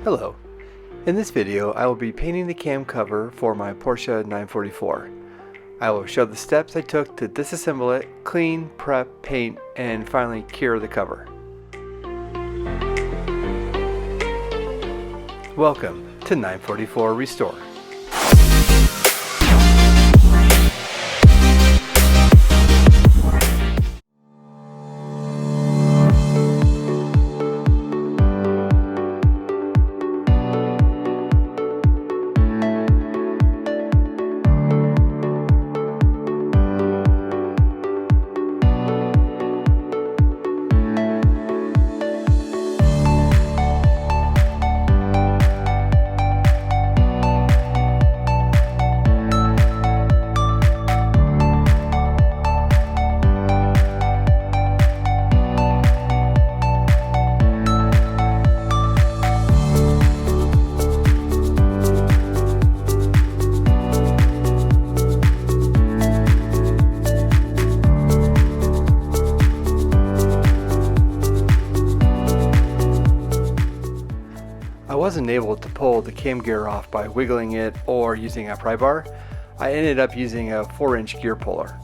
Hello. In this video I will be painting the cam cover for my Porsche 944. I will show the steps I took to disassemble it, clean, prep, paint, and finally cure the cover. Welcome to 944 Restore. I wasn't able to pull the cam gear off by wiggling it or using a pry bar. I ended up using a 4-inch gear puller.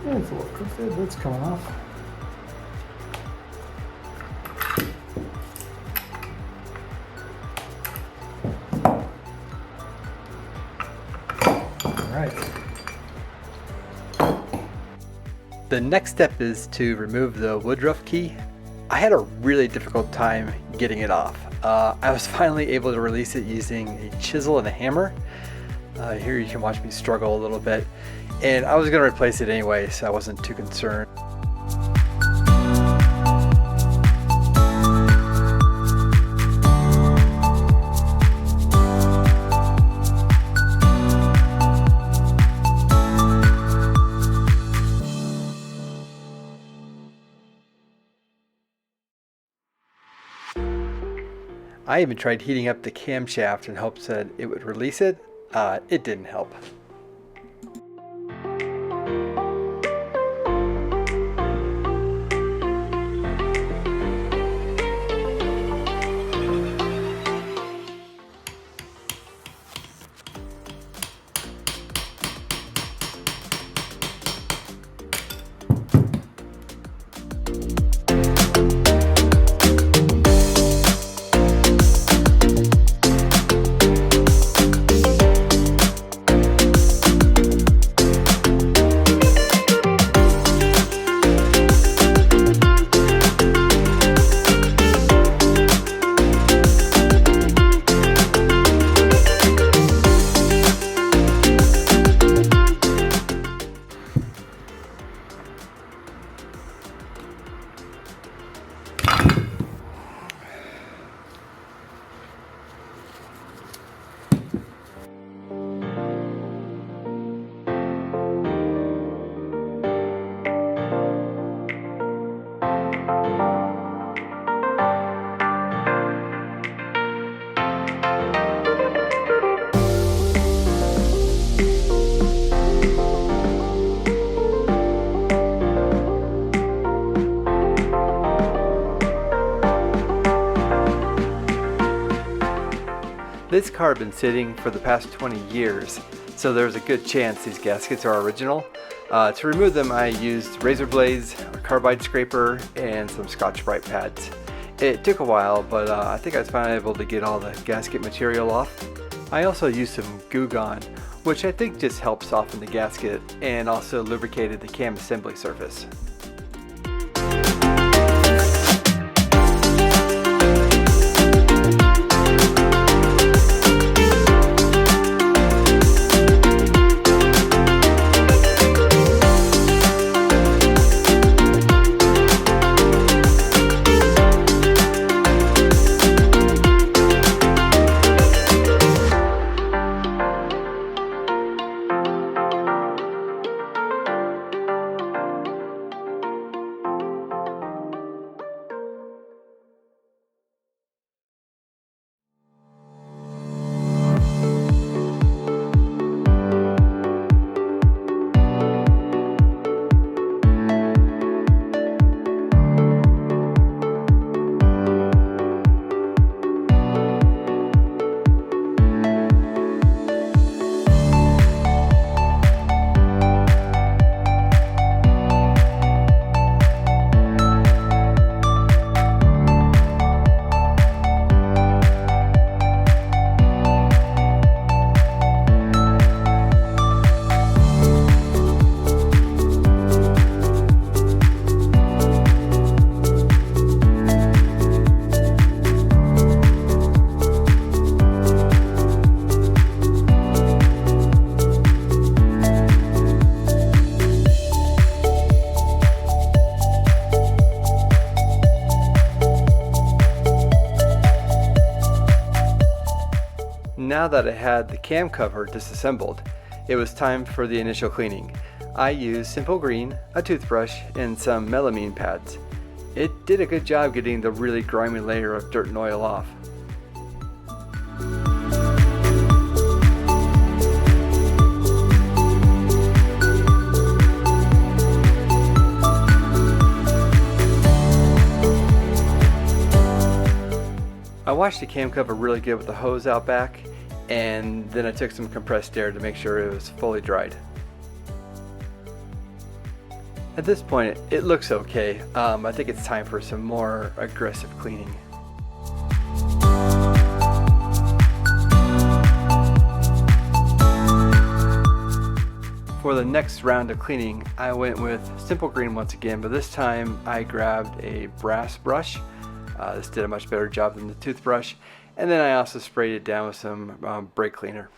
It's a little crooked, that's coming off. The next step is to remove the Woodruff Key. I had a really difficult time getting it off. I was finally able to release it using a chisel and a hammer. Here you can watch me struggle a little bit. And I was going to replace it anyway, so I wasn't too concerned. I even tried heating up the camshaft in hopes that it would release it. It didn't help. This car had been sitting for the past 20 years, so there's a good chance these gaskets are original. To remove them, I used razor blades, a carbide scraper, and some Scotch-Brite pads. It took a while, but I think I was finally able to get all the gasket material off. I also used some Goo Gone, which I think just helped soften the gasket and also lubricated the cam assembly surface. Now that I had the cam cover disassembled, it was time for the initial cleaning. I used simple green, a toothbrush, and some melamine pads. It did a good job getting the really grimy layer of dirt and oil off. I washed the cam cover really good with the hose out back, and then I took some compressed air to make sure it was fully dried. At this point, it looks okay. I think it's time for some more aggressive cleaning. For the next round of cleaning, I went with simple green once again, but this time I grabbed a brass brush. This did a much better job than the toothbrush. And then I also sprayed it down with some brake cleaner.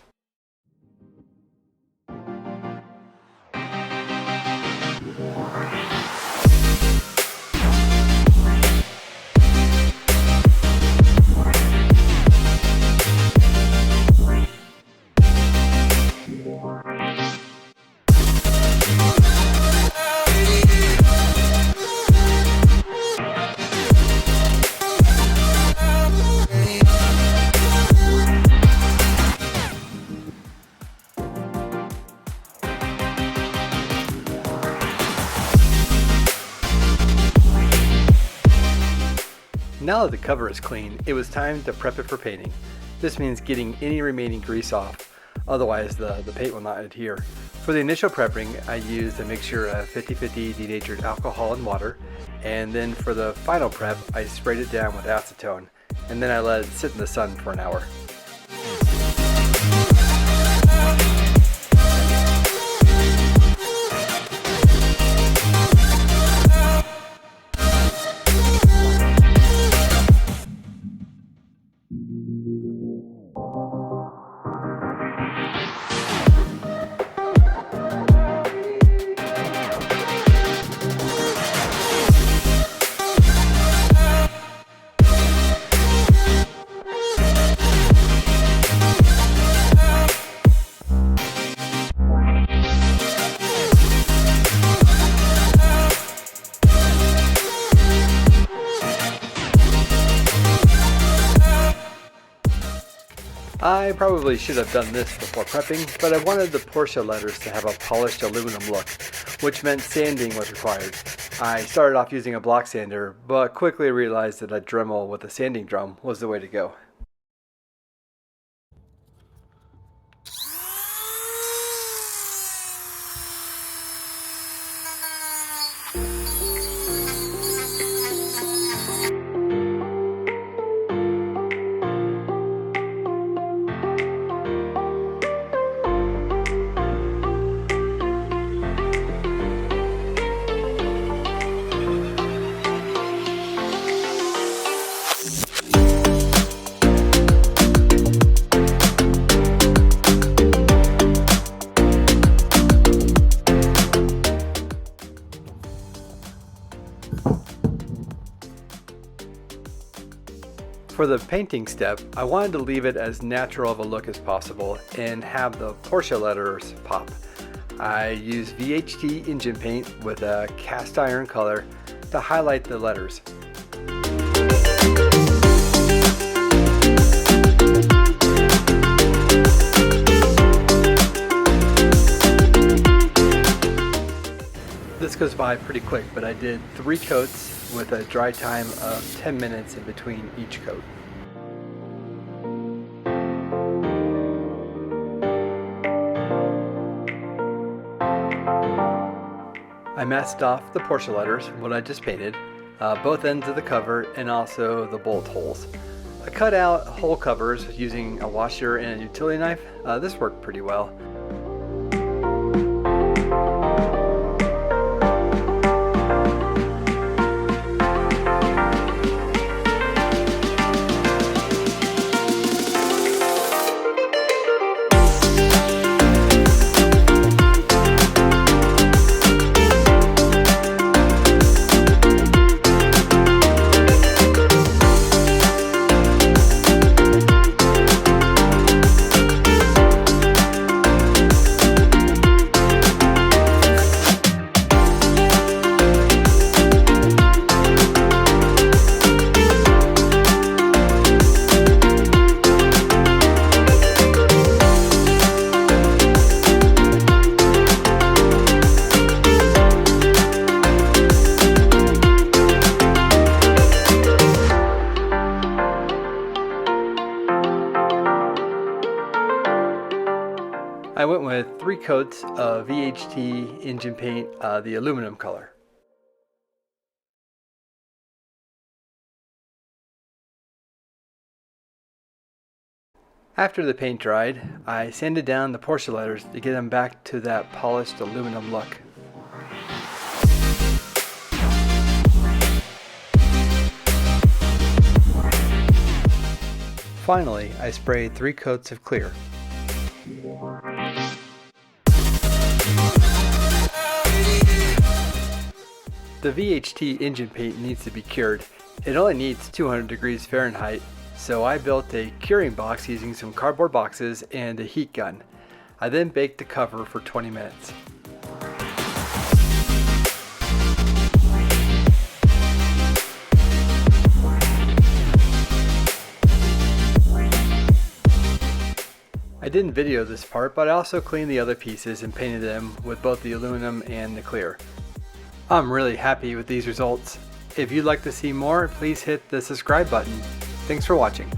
Now that the cover is clean, it was time to prep it for painting. This means getting any remaining grease off, otherwise the paint will not adhere. For the initial prepping, I used a mixture of 50-50 denatured alcohol and water, and then for the final prep, I sprayed it down with acetone, and then I let it sit in the sun for an hour. I probably should have done this before prepping, but I wanted the Porsche letters to have a polished aluminum look, which meant sanding was required. I started off using a block sander, but quickly realized that a Dremel with a sanding drum was the way to go. For the painting step, I wanted to leave it as natural of a look as possible and have the Porsche letters pop. I used VHT engine paint with a cast iron color to highlight the letters. This goes by pretty quick, but I did 3 coats with a dry time of 10 minutes in between each coat. I masked off the Porsche letters, what I just painted, both ends of the cover and also the bolt holes. I cut out hole covers using a washer and a utility knife. This worked pretty well. I went with 3 coats of VHT engine paint, the aluminum color. After the paint dried, I sanded down the Porsche letters to get them back to that polished aluminum look. Finally, I sprayed 3 coats of clear. The VHT engine paint needs to be cured. It only needs 200 degrees Fahrenheit, so I built a curing box using some cardboard boxes and a heat gun. I then baked the cover for 20 minutes. I didn't video this part, but I also cleaned the other pieces and painted them with both the aluminum and the clear. I'm really happy with these results. If you'd like to see more, please hit the subscribe button. Thanks for watching.